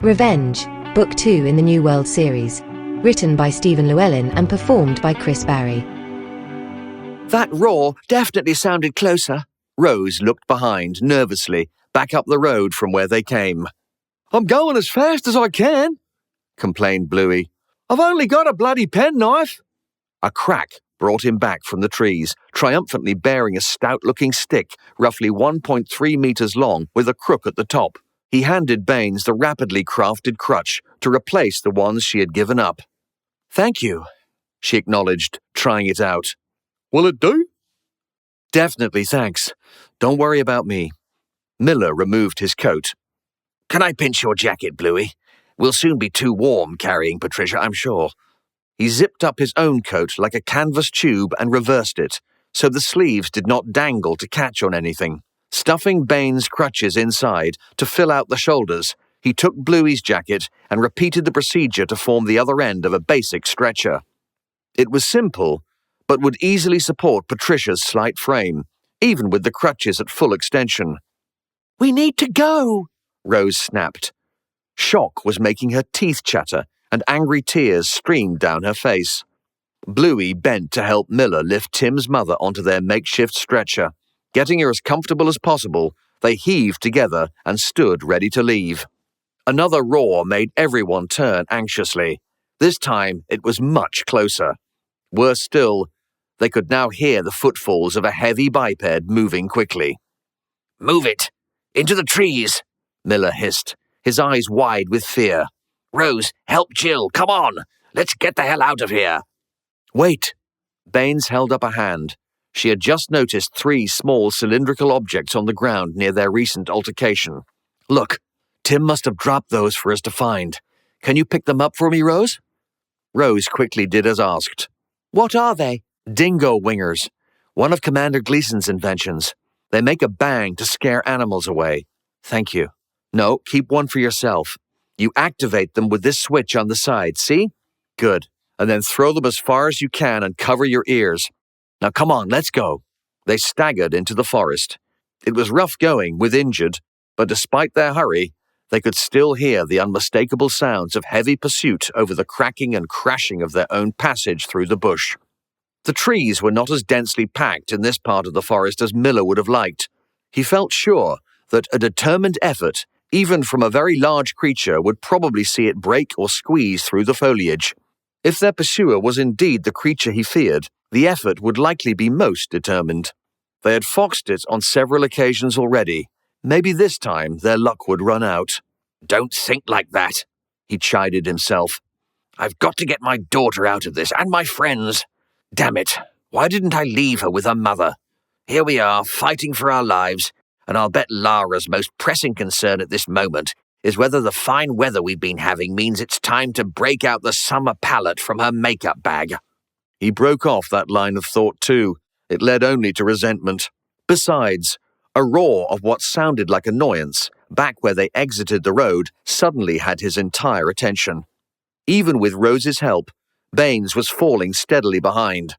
Revenge, Book 2 in the New World series. Written by Stephen Llewelyn and performed by Chris Barrie. That roar definitely sounded closer. Rose looked behind, nervously, back up the road from where they came. "I'm going as fast as I can," complained Bluey. "I've only got a bloody penknife." A crack brought him back from the trees, triumphantly bearing a stout-looking stick, roughly 1.3 meters long, with a crook at the top. He handed Baines the rapidly crafted crutch to replace the ones she had given up. "Thank you," she acknowledged, trying it out. "Will it do?" "Definitely, thanks. Don't worry about me." Miller removed his coat. "Can I pinch your jacket, Bluey? We'll soon be too warm carrying Patricia, I'm sure." He zipped up his own coat like a canvas tube and reversed it, so the sleeves did not dangle to catch on anything. Stuffing Baines' crutches inside to fill out the shoulders, he took Bluey's jacket and repeated the procedure to form the other end of a basic stretcher. It was simple, but would easily support Patricia's slight frame, even with the crutches at full extension. "We need to go," Rose snapped. Shock was making her teeth chatter, and angry tears streamed down her face. Bluey bent to help Miller lift Tim's mother onto their makeshift stretcher. Getting her as comfortable as possible, they heaved together and stood ready to leave. Another roar made everyone turn anxiously. This time it was much closer. Worse still, they could now hear the footfalls of a heavy biped moving quickly. "Move it! Into the trees!" Miller hissed, his eyes wide with fear. "Rose, help Jill, come on! Let's get the hell out of here!" "Wait!" Baines held up a hand. She had just noticed 3 small cylindrical objects on the ground near their recent altercation. "Look, Tim must have dropped those for us to find. Can you pick them up for me, Rose?" Rose quickly did as asked. "What are they?" "Dingo wingers. One of Commander Gleason's inventions. They make a bang to scare animals away." "Thank you." "No, keep one for yourself. You activate them with this switch on the side, see? Good. And then throw them as far as you can and cover your ears. Now come on, let's go." They staggered into the forest. It was rough going with Injured, but despite their hurry, they could still hear the unmistakable sounds of heavy pursuit over the cracking and crashing of their own passage through the bush. The trees were not as densely packed in this part of the forest as Miller would have liked. He felt sure that a determined effort, even from a very large creature, would probably see it break or squeeze through the foliage. If their pursuer was indeed the creature he feared, the effort would likely be most determined. They had foxed it on several occasions already. Maybe this time their luck would run out. "Don't think like that," he chided himself. "I've got to get my daughter out of this, and my friends. Damn it, why didn't I leave her with her mother? Here we are, fighting for our lives, and I'll bet Lara's most pressing concern at this moment is whether the fine weather we've been having means it's time to break out the summer palette from her makeup bag." He broke off that line of thought too. It led only to resentment. Besides, a roar of what sounded like annoyance, back where they exited the road, suddenly had his entire attention. Even with Rose's help, Baines was falling steadily behind.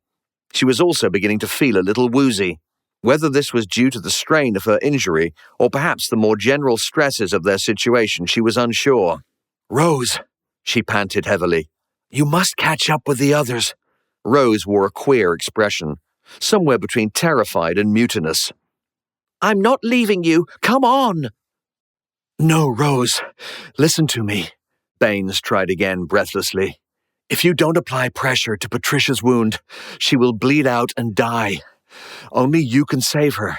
She was also beginning to feel a little woozy. Whether this was due to the strain of her injury, or perhaps the more general stresses of their situation, she was unsure. "Rose," she panted heavily, "you must catch up with the others." Rose wore a queer expression, somewhere between terrified and mutinous. "I'm not leaving you. Come on!" "No, Rose. Listen to me," Baines tried again breathlessly. "If you don't apply pressure to Patricia's wound, she will bleed out and die. Only you can save her.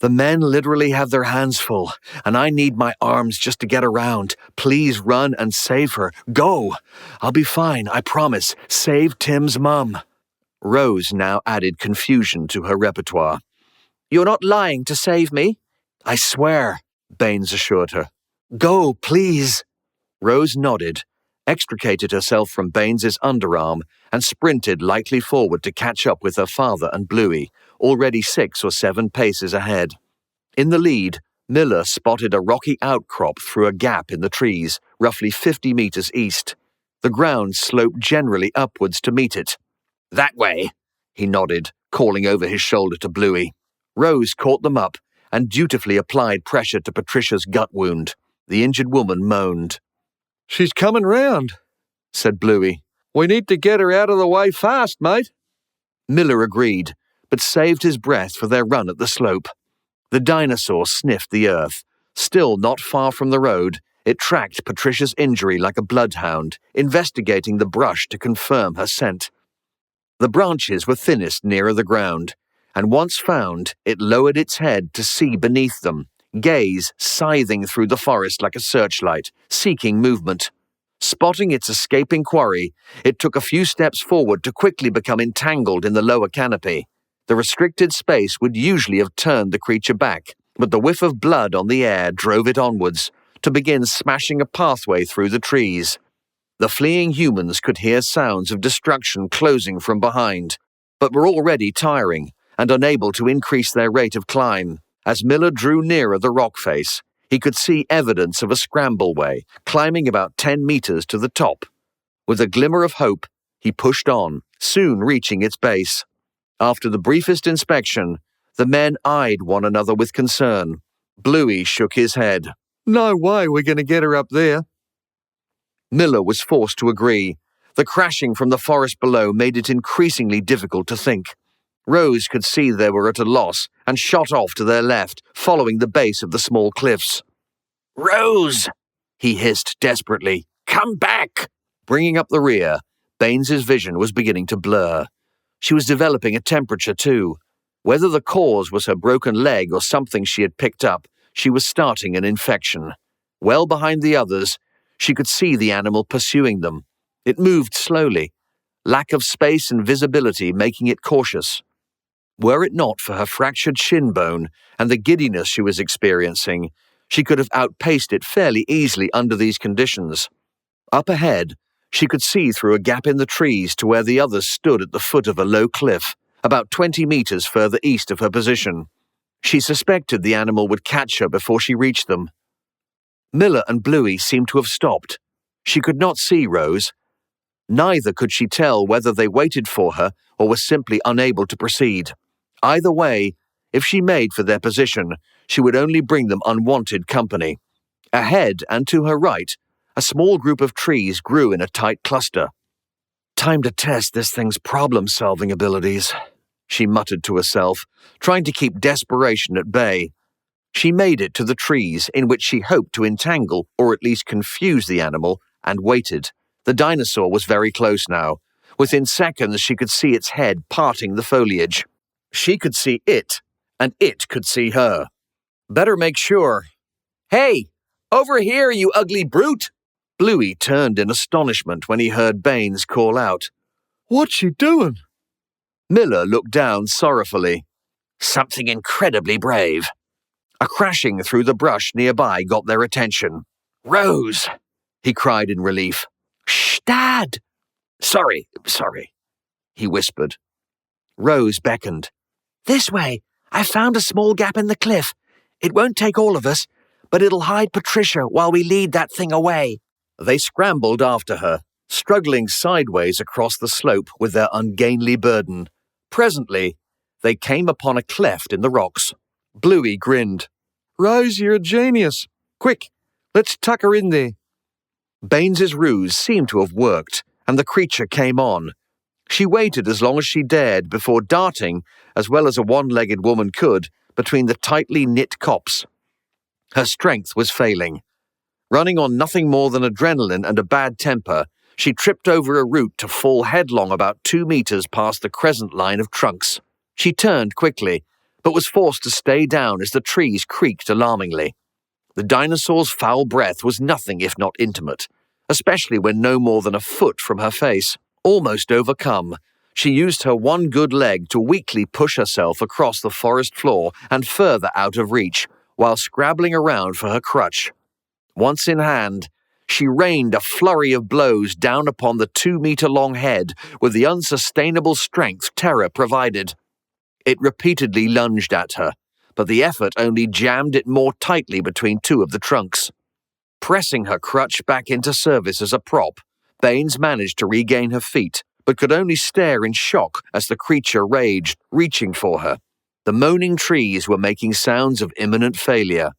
The men literally have their hands full, and I need my arms just to get around. Please run and save her. Go! I'll be fine, I promise. Save Tim's mum." Rose now added confusion to her repertoire. "You're not lying to save me?" "I swear," Baines assured her. "Go, please." Rose nodded, extricated herself from Baines's underarm, and sprinted lightly forward to catch up with her father and Bluey, already 6 or 7 paces ahead. In the lead, Miller spotted a rocky outcrop through a gap in the trees, roughly 50 meters east. The ground sloped generally upwards to meet it. "That way," he nodded, calling over his shoulder to Bluey. Rose caught them up and dutifully applied pressure to Patricia's gut wound. The injured woman moaned. She's coming round, said Bluey. We need to get her out of the way fast, mate. Miller agreed, but saved his breath for their run at the slope. The dinosaur sniffed the earth. Still not far from the road, it tracked Patricia's injury like a bloodhound, investigating the brush to confirm her scent. The branches were thinnest nearer the ground, and once found, it lowered its head to see beneath them, gaze scything through the forest like a searchlight, seeking movement. Spotting its escaping quarry, it took a few steps forward to quickly become entangled in the lower canopy. The restricted space would usually have turned the creature back, but the whiff of blood on the air drove it onwards, to begin smashing a pathway through the trees. The fleeing humans could hear sounds of destruction closing from behind, but were already tiring and unable to increase their rate of climb. As Miller drew nearer the rock face, he could see evidence of a scrambleway, climbing about 10 meters to the top. With a glimmer of hope, he pushed on, soon reaching its base. After the briefest inspection, the men eyed one another with concern. Bluey shook his head. No way we're going to get her up there. Miller was forced to agree. The crashing from the forest below made it increasingly difficult to think. Rose could see they were at a loss and shot off to their left, following the base of the small cliffs. Rose! He hissed desperately. Come back! Bringing up the rear, Baines's vision was beginning to blur. She was developing a temperature too. Whether the cause was her broken leg or something she had picked up, she was starting an infection. Well behind the others, she could see the animal pursuing them. It moved slowly, lack of space and visibility making it cautious. Were it not for her fractured shin bone and the giddiness she was experiencing, she could have outpaced it fairly easily under these conditions. Up ahead, she could see through a gap in the trees to where the others stood at the foot of a low cliff, about 20 meters further east of her position. She suspected the animal would catch her before she reached them. Miller and Bluey seemed to have stopped. She could not see Rose. Neither could she tell whether they waited for her or were simply unable to proceed. Either way, if she made for their position, she would only bring them unwanted company. Ahead and to her right, a small group of trees grew in a tight cluster. Time to test this thing's problem-solving abilities, she muttered to herself, trying to keep desperation at bay. She made it to the trees in which she hoped to entangle or at least confuse the animal, and waited. The dinosaur was very close now. Within seconds she could see its head parting the foliage. She could see it, and it could see her. Better make sure. Hey! Over here, you ugly brute! Bluey turned in astonishment when he heard Baines call out. What's she doing? Miller looked down sorrowfully. Something incredibly brave. A crashing through the brush nearby got their attention. Rose! He cried in relief. Shh, Dad! Sorry, he whispered. Rose beckoned. This way. I found a small gap in the cliff. It won't take all of us, but it'll hide Patricia while we lead that thing away. They scrambled after her, struggling sideways across the slope with their ungainly burden. Presently, they came upon a cleft in the rocks. Bluey grinned. Rose, you're a genius. Quick, let's tuck her in there. Baines's ruse seemed to have worked, and the creature came on. She waited as long as she dared before darting, as well as a one-legged woman could, between the tightly knit copse. Her strength was failing. Running on nothing more than adrenaline and a bad temper, she tripped over a root to fall headlong about 2 meters past the crescent line of trunks. She turned quickly, but was forced to stay down as the trees creaked alarmingly. The dinosaur's foul breath was nothing if not intimate, especially when no more than a foot from her face. Almost overcome, she used her one good leg to weakly push herself across the forest floor and further out of reach, while scrabbling around for her crutch. Once in hand, she rained a flurry of blows down upon the 2-meter-long head with the unsustainable strength terror provided. It repeatedly lunged at her, but the effort only jammed it more tightly between two of the trunks. Pressing her crutch back into service as a prop, Baines managed to regain her feet, but could only stare in shock as the creature raged, reaching for her. The moaning trees were making sounds of imminent failure,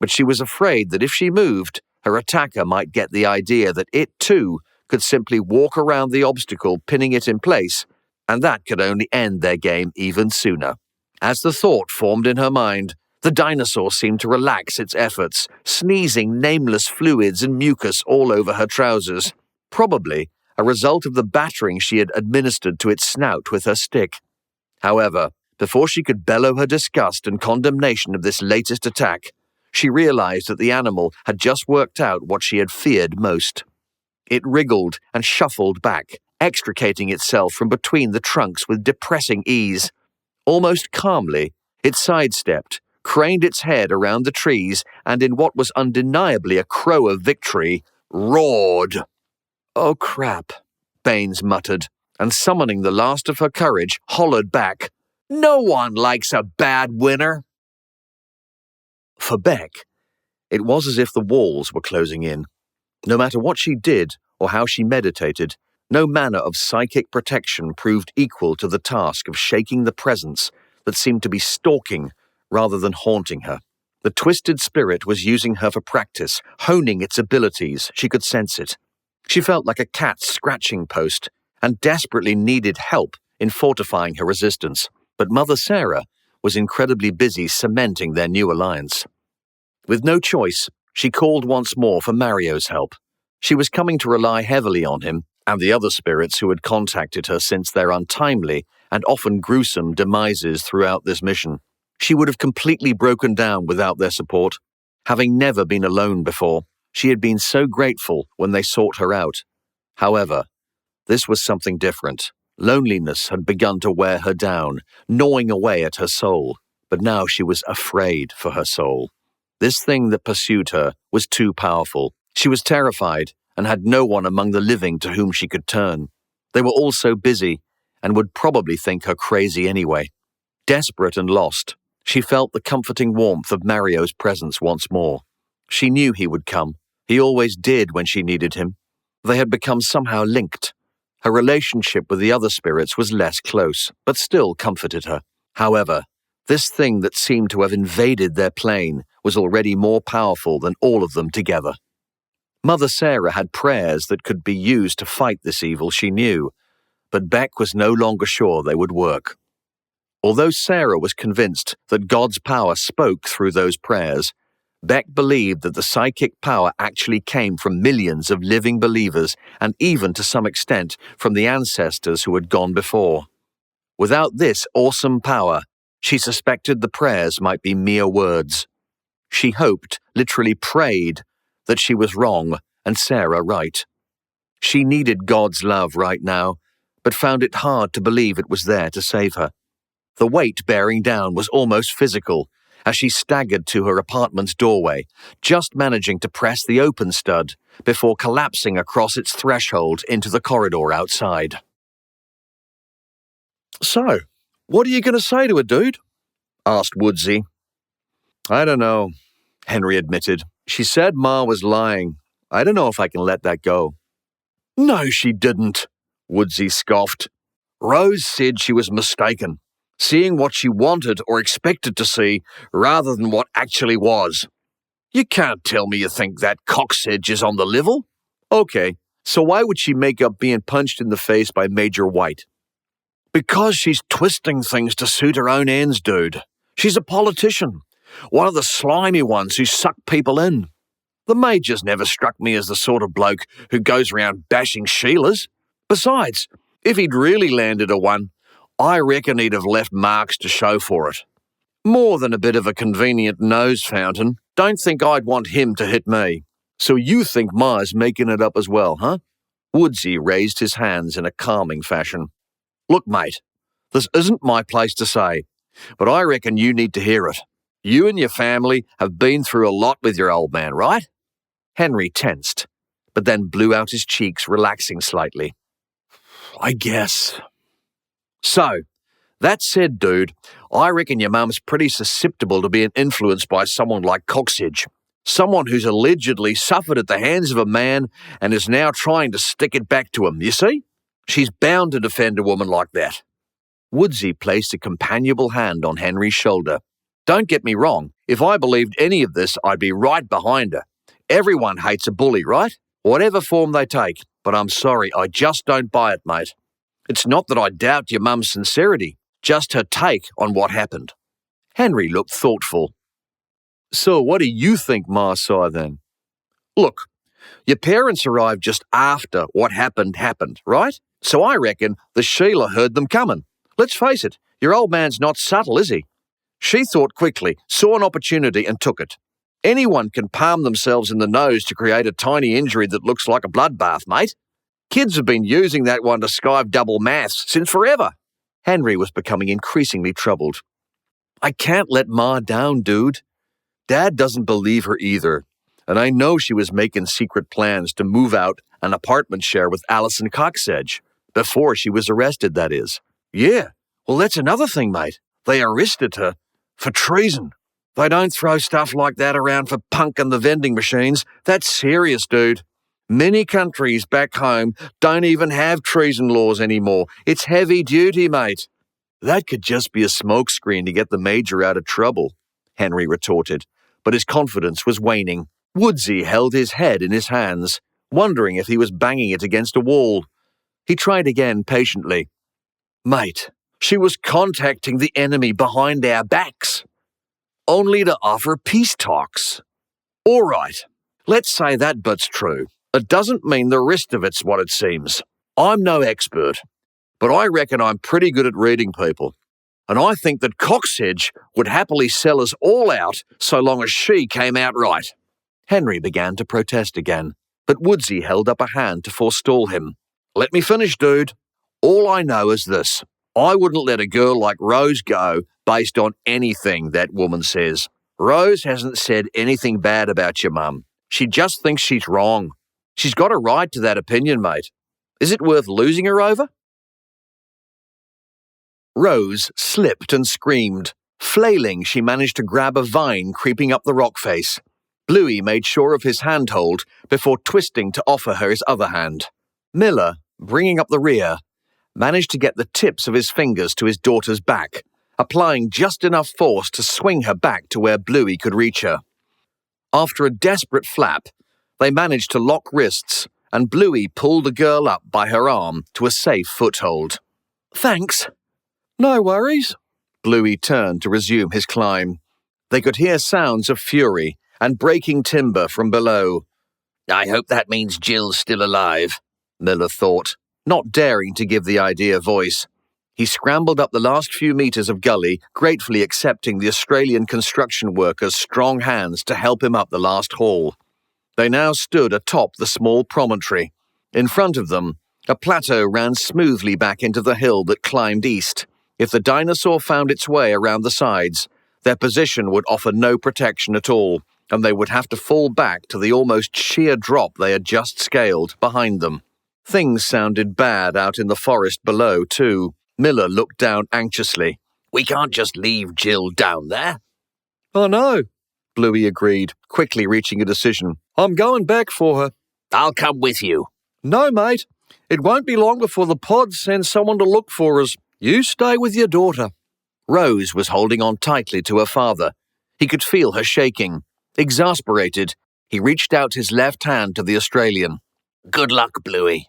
but she was afraid that if she moved, Her attacker might get the idea that it too could simply walk around the obstacle, pinning it in place, and that could only end their game even sooner. As the thought formed in her mind, the dinosaur seemed to relax its efforts, sneezing nameless fluids and mucus all over her trousers, probably a result of the battering she had administered to its snout with her stick. However, before she could bellow her disgust and condemnation of this latest attack, she realized that the animal had just worked out what she had feared most. It wriggled and shuffled back, extricating itself from between the trunks with depressing ease. Almost calmly, it sidestepped, craned its head around the trees, and in what was undeniably a crow of victory, roared. "Oh crap," Baines muttered, and summoning the last of her courage, hollered back, "No one likes a bad winner." For Beck, it was as if the walls were closing in. No matter what she did or how she meditated, no manner of psychic protection proved equal to the task of shaking the presence that seemed to be stalking rather than haunting her. The twisted spirit was using her for practice, honing its abilities. She could sense it. She felt like a cat's scratching post and desperately needed help in fortifying her resistance. But Mother Sarah was incredibly busy cementing their new alliance. With no choice, she called once more for Mario's help. She was coming to rely heavily on him and the other spirits who had contacted her since their untimely and often gruesome demises throughout this mission. She would have completely broken down without their support. Having never been alone before, she had been so grateful when they sought her out. However, this was something different. Loneliness had begun to wear her down, gnawing away at her soul, but now she was afraid for her soul. This thing that pursued her was too powerful. She was terrified and had no one among the living to whom she could turn. They were all so busy and would probably think her crazy anyway. Desperate and lost, she felt the comforting warmth of Mario's presence once more. She knew he would come. He always did when she needed him. They had become somehow linked. Her relationship with the other spirits was less close, but still comforted her. However, this thing that seemed to have invaded their plane was already more powerful than all of them together. Mother Sarah had prayers that could be used to fight this evil, she knew, but Beck was no longer sure they would work. Although Sarah was convinced that God's power spoke through those prayers, Beck believed that the psychic power actually came from millions of living believers and even to some extent from the ancestors who had gone before. Without this awesome power, she suspected the prayers might be mere words. She hoped, literally prayed, that she was wrong and Sarah right. She needed God's love right now, but found it hard to believe it was there to save her. The weight bearing down was almost physical as she staggered to her apartment's doorway, just managing to press the open stud before collapsing across its threshold into the corridor outside. "So, what are you going to say to her, dude?" asked Woodsy. "I don't know," Henry admitted. "She said Ma was lying. I don't know if I can let that go." "No, she didn't," Woodsy scoffed. "Rose said she was mistaken, seeing what she wanted or expected to see rather than what actually was. You can't tell me you think that cocksedge is on the level." "Okay, so why would she make up being punched in the face by Major White?" "Because she's twisting things to suit her own ends, dude. She's a politician, one of the slimy ones who suck people in. The Major's never struck me as the sort of bloke who goes around bashing Sheilas. Besides, if he'd really landed a one, I reckon he'd have left marks to show for it. More than a bit of a convenient nose fountain. Don't think I'd want him to hit me. So you think Ma's making it up as well, huh?" Woodsy raised his hands in a calming fashion. "Look, mate, this isn't my place to say, but I reckon you need to hear it. You and your family have been through a lot with your old man, right?" Henry tensed, but then blew out his cheeks, relaxing slightly. "I guess. So, that said, dude, I reckon your mum's pretty susceptible to being influenced by someone like Coxidge. Someone who's allegedly suffered at the hands of a man and is now trying to stick it back to him, you see? She's bound to defend a woman like that." Woodsy placed a companionable hand on Henry's shoulder. "Don't get me wrong, if I believed any of this, I'd be right behind her. Everyone hates a bully, right? Whatever form they take. But I'm sorry, I just don't buy it, mate. It's not that I doubt your mum's sincerity, just her take on what happened. Henry looked thoughtful. So what do you think Ma saw then? Look, your parents arrived just after what happened, right? So I reckon the Sheila heard them coming. Let's face it, your old man's not subtle, is he? She thought quickly, saw an opportunity and took it. Anyone can palm themselves in the nose to create a tiny injury that looks like a bloodbath, mate. Kids have been using that one to skive double maths since forever. Henry was becoming increasingly troubled. I can't let Ma down, dude. Dad doesn't believe her either, and I know she was making secret plans to move out an apartment share with Alison Coxedge, before she was arrested, that is. Yeah, well that's another thing, mate. They arrested her for treason. They don't throw stuff like that around for punk and the vending machines. That's serious, dude. Many countries back home don't even have treason laws anymore. It's heavy duty, mate. That could just be a smokescreen to get the Major out of trouble, Henry retorted, but his confidence was waning. Woodsy held his head in his hands, wondering if he was banging it against a wall. He tried again patiently. Mate, she was contacting the enemy behind our backs, only to offer peace talks. All right, let's say that bit's true. It doesn't mean the rest of it's what it seems. I'm no expert, but I reckon I'm pretty good at reading people. And I think that Coxedge would happily sell us all out so long as she came out right. Henry began to protest again, but Woodsy held up a hand to forestall him. Let me finish, dude. All I know is this. I wouldn't let a girl like Rose go based on anything that woman says. Rose hasn't said anything bad about your mum. She just thinks she's wrong. She's got a right to that opinion, mate. Is it worth losing her over? Rose slipped and screamed. Flailing, she managed to grab a vine creeping up the rock face. Bluey made sure of his handhold before twisting to offer her his other hand. Miller, bringing up the rear, managed to get the tips of his fingers to his daughter's back, applying just enough force to swing her back to where Bluey could reach her. After a desperate flap, they managed to lock wrists, and Bluey pulled the girl up by her arm to a safe foothold. Thanks. No worries. Bluey turned to resume his climb. They could hear sounds of fury and breaking timber from below. I hope that means Jill's still alive, Miller thought, not daring to give the idea voice. He scrambled up the last few meters of gully, gratefully accepting the Australian construction workers' strong hands to help him up the last haul. They now stood atop the small promontory. In front of them, a plateau ran smoothly back into the hill that climbed east. If the dinosaur found its way around the sides, their position would offer no protection at all, and they would have to fall back to the almost sheer drop they had just scaled behind them. Things sounded bad out in the forest below, too. Miller looked down anxiously. We can't just leave Jill down there. I know, Bluey agreed, quickly reaching a decision. I'm going back for her. I'll come with you. No, mate. It won't be long before the pod sends someone to look for us. You stay with your daughter. Rose was holding on tightly to her father. He could feel her shaking. Exasperated, he reached out his left hand to the Australian. Good luck, Bluey.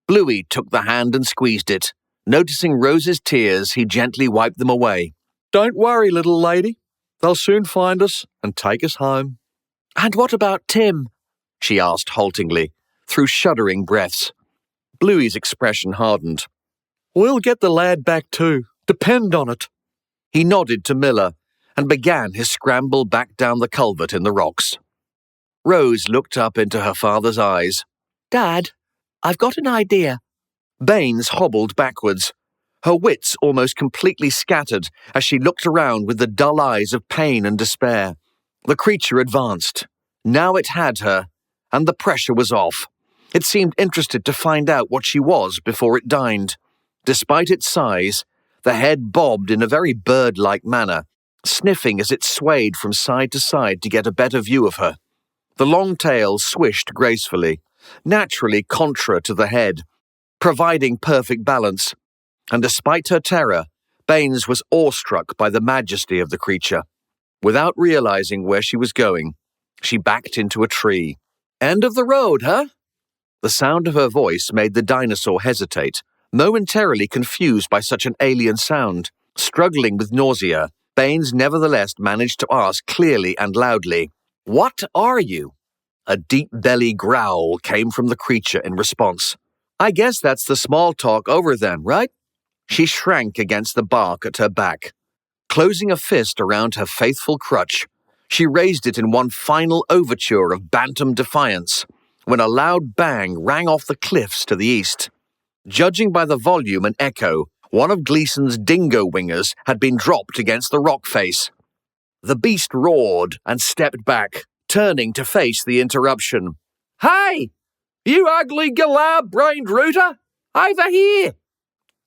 Bluey took the hand and squeezed it. Noticing Rose's tears, he gently wiped them away. Don't worry, little lady. They'll soon find us and take us home. And what about Tim? She asked haltingly, through shuddering breaths. Bluey's expression hardened. We'll get the lad back too. Depend on it. He nodded to Miller and began his scramble back down the culvert in the rocks. Rose looked up into her father's eyes. Dad, I've got an idea. Baines hobbled backwards, her wits almost completely scattered as she looked around with the dull eyes of pain and despair. The creature advanced. Now it had her, and the pressure was off. It seemed interested to find out what she was before it dined. Despite its size, the head bobbed in a very bird-like manner, sniffing as it swayed from side to side to get a better view of her. The long tail swished gracefully, naturally contra to the head, providing perfect balance. And despite her terror, Baines was awestruck by the majesty of the creature. Without realizing where she was going, She backed into a tree. End of the road, huh? The sound of her voice made the dinosaur hesitate, momentarily confused by such an alien sound. Struggling with nausea, Baines nevertheless managed to ask clearly and loudly, "What are you?" A deep belly growl came from the creature in response. "I guess that's the small talk over then, right?" She shrank against the bark at her back. Closing a fist around her faithful crutch, she raised it in one final overture of bantam defiance, when a loud bang rang off the cliffs to the east. Judging by the volume and echo, one of Gleason's dingo wingers had been dropped against the rock face. The beast roared and stepped back, turning to face the interruption. "Hey, you ugly galab-brained rooter! Over here!"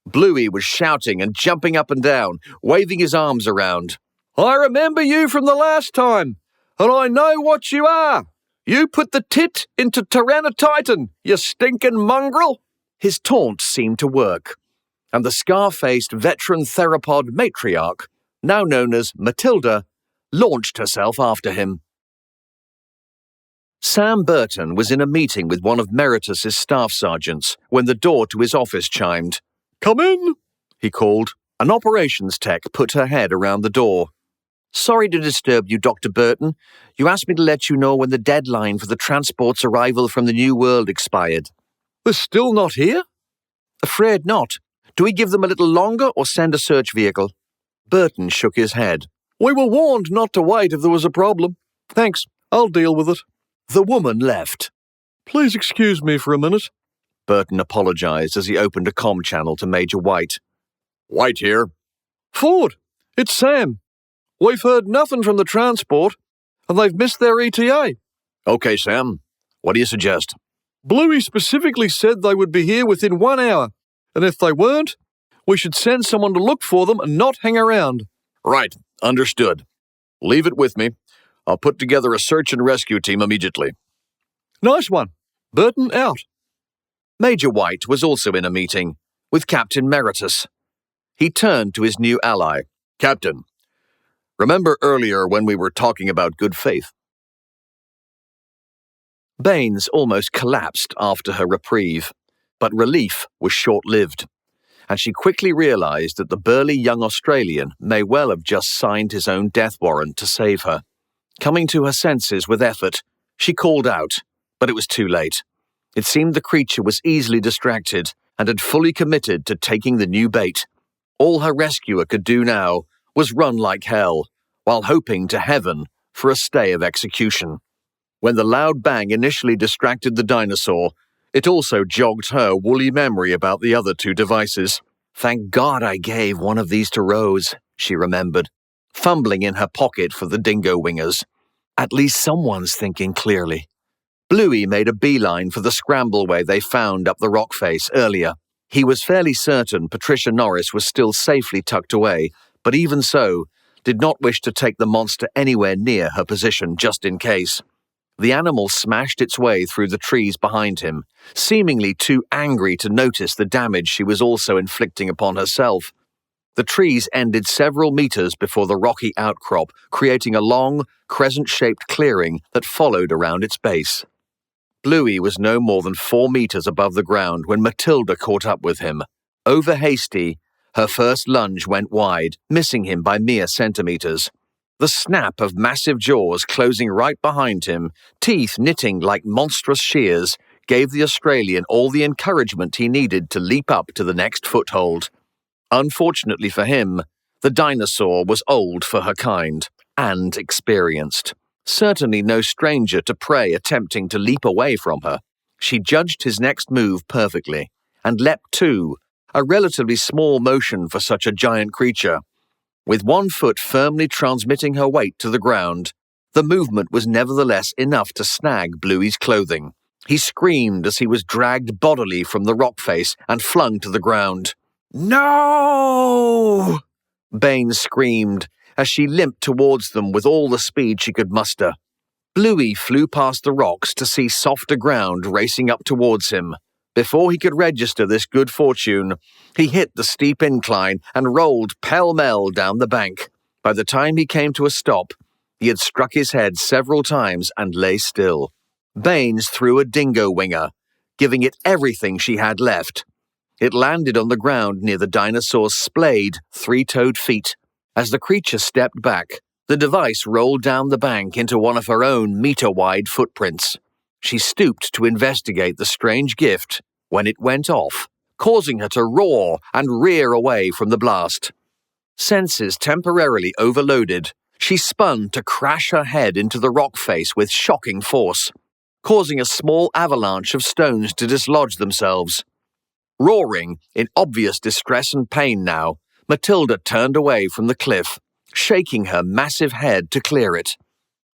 Bluey was shouting and jumping up and down, waving his arms around. "I remember you from the last time, and I know what you are. You put the tit into Tyrannititan, you stinking mongrel!" His taunt seemed to work, and the scar-faced veteran theropod matriarch, now known as Matilda, launched herself after him. Sam Burton was in a meeting with one of Meritus's staff sergeants when the door to his office chimed. "Come in," he called. An operations tech put her head around the door. "Sorry to disturb you, Dr. Burton. You asked me to let you know when the deadline for the transport's arrival from the New World expired." "They're still not here?" "Afraid not. Do we give them a little longer or send a search vehicle?" Burton shook his head. "We were warned not to wait if there was a problem. Thanks, I'll deal with it." The woman left. "Please excuse me for a minute," Burton apologized as he opened a comm channel to Major White. "White here." "Ford, it's Sam. We've heard nothing from the transport, and they've missed their ETA." "Okay, Sam. What do you suggest?" "Bluey specifically said they would be here within 1 hour, and if they weren't, we should send someone to look for them and not hang around." "Right, understood. Leave it with me. I'll put together a search and rescue team immediately." "Nice one. Burton out." Major White was also in a meeting with Captain Meritus. He turned to his new ally. "Captain, remember earlier when we were talking about good faith?" Baines almost collapsed after her reprieve, but relief was short-lived, and she quickly realized that the burly young Australian may well have just signed his own death warrant to save her. Coming to her senses with effort, she called out, but it was too late. It seemed the creature was easily distracted and had fully committed to taking the new bait. All her rescuer could do now was run like hell, while hoping to heaven for a stay of execution. When the loud bang initially distracted the dinosaur, it also jogged her woolly memory about the other two devices. "Thank God I gave one of these to Rose," she remembered, fumbling in her pocket for the dingo wingers. At least someone's thinking clearly. Bluey made a beeline for the scrambleway they found up the rock face earlier. He was fairly certain Patricia Norris was still safely tucked away, but even so, did not wish to take the monster anywhere near her position just in case. The animal smashed its way through the trees behind him, seemingly too angry to notice the damage she was also inflicting upon herself. The trees ended several meters before the rocky outcrop, creating a long, crescent-shaped clearing that followed around its base. Bluey was no more than 4 meters above the ground when Matilda caught up with him. Over hasty, her first lunge went wide, missing him by mere centimeters. The snap of massive jaws closing right behind him, teeth knitting like monstrous shears, gave the Australian all the encouragement he needed to leap up to the next foothold. Unfortunately for him, the dinosaur was old for her kind, and experienced. Certainly no stranger to prey attempting to leap away from her. She judged his next move perfectly, and leapt too, a relatively small motion for such a giant creature. With one foot firmly transmitting her weight to the ground, the movement was nevertheless enough to snag Bluey's clothing. He screamed as he was dragged bodily from the rock face and flung to the ground. "No!" Baines screamed as she limped towards them with all the speed she could muster. Bluey flew past the rocks to see softer ground racing up towards him. Before he could register this good fortune, he hit the steep incline and rolled pell-mell down the bank. By the time he came to a stop, He had struck his head several times and lay still. Baines threw a dingo winger, giving it everything she had left. It landed on the ground near the dinosaur's splayed, three-toed feet. As the creature stepped back, the device rolled down the bank into one of her own meter-wide footprints. She stooped to investigate the strange gift when it went off, causing her to roar and rear away from the blast. Senses temporarily overloaded, she spun to crash her head into the rock face with shocking force, causing a small avalanche of stones to dislodge themselves. Roaring in obvious distress and pain now, Matilda turned away from the cliff, shaking her massive head to clear it.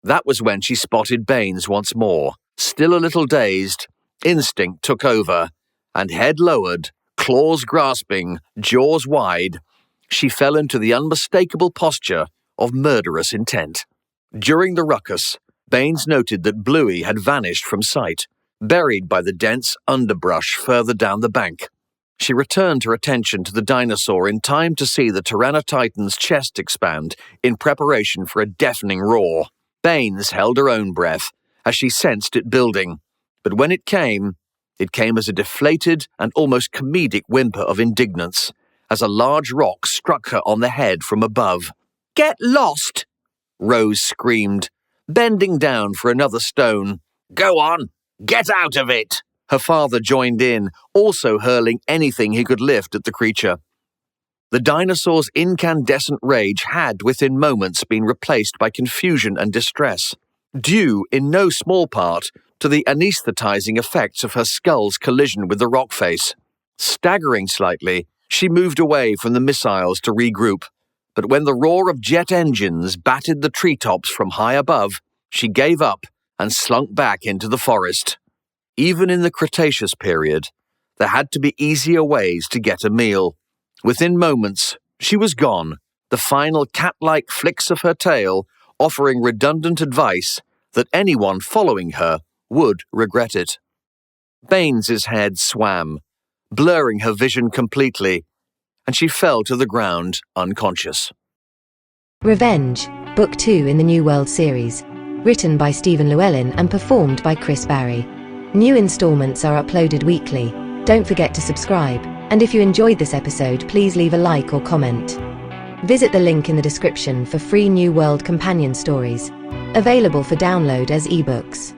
That was when she spotted Baines once more. Still a little dazed, instinct took over, and head lowered, claws grasping, jaws wide, she fell into the unmistakable posture of murderous intent. During the ruckus, Baines noted that Bluey had vanished from sight, buried by the dense underbrush further down the bank. She returned her attention to the dinosaur in time to see the Tyrannotitan's chest expand in preparation for a deafening roar. Baines held her own breath as she sensed it building, but when it came as a deflated and almost comedic whimper of indignance, as a large rock struck her on the head from above. "Get lost!" Rose screamed, bending down for another stone. "Go on, get out of it!" Her father joined in, also hurling anything he could lift at the creature. The dinosaur's incandescent rage had, within moments, been replaced by confusion and distress, due in no small part to the anesthetizing effects of her skull's collision with the rock face. Staggering slightly, she moved away from the missiles to regroup, but when the roar of jet engines battered the treetops from high above, she gave up and slunk back into the forest. Even in the Cretaceous period, there had to be easier ways to get a meal. Within moments, she was gone, the final cat-like flicks of her tail offering redundant advice that anyone following her would regret it. Baines's head swam, blurring her vision completely, and she fell to the ground unconscious. Revenge, Book 2 in the New World series. Written by Stephen Llewelyn and performed by Chris Barrie. New installments are uploaded weekly. Don't forget to subscribe, and if you enjoyed this episode, please leave a like or comment. Visit the link in the description for free New World companion stories, available for download as ebooks.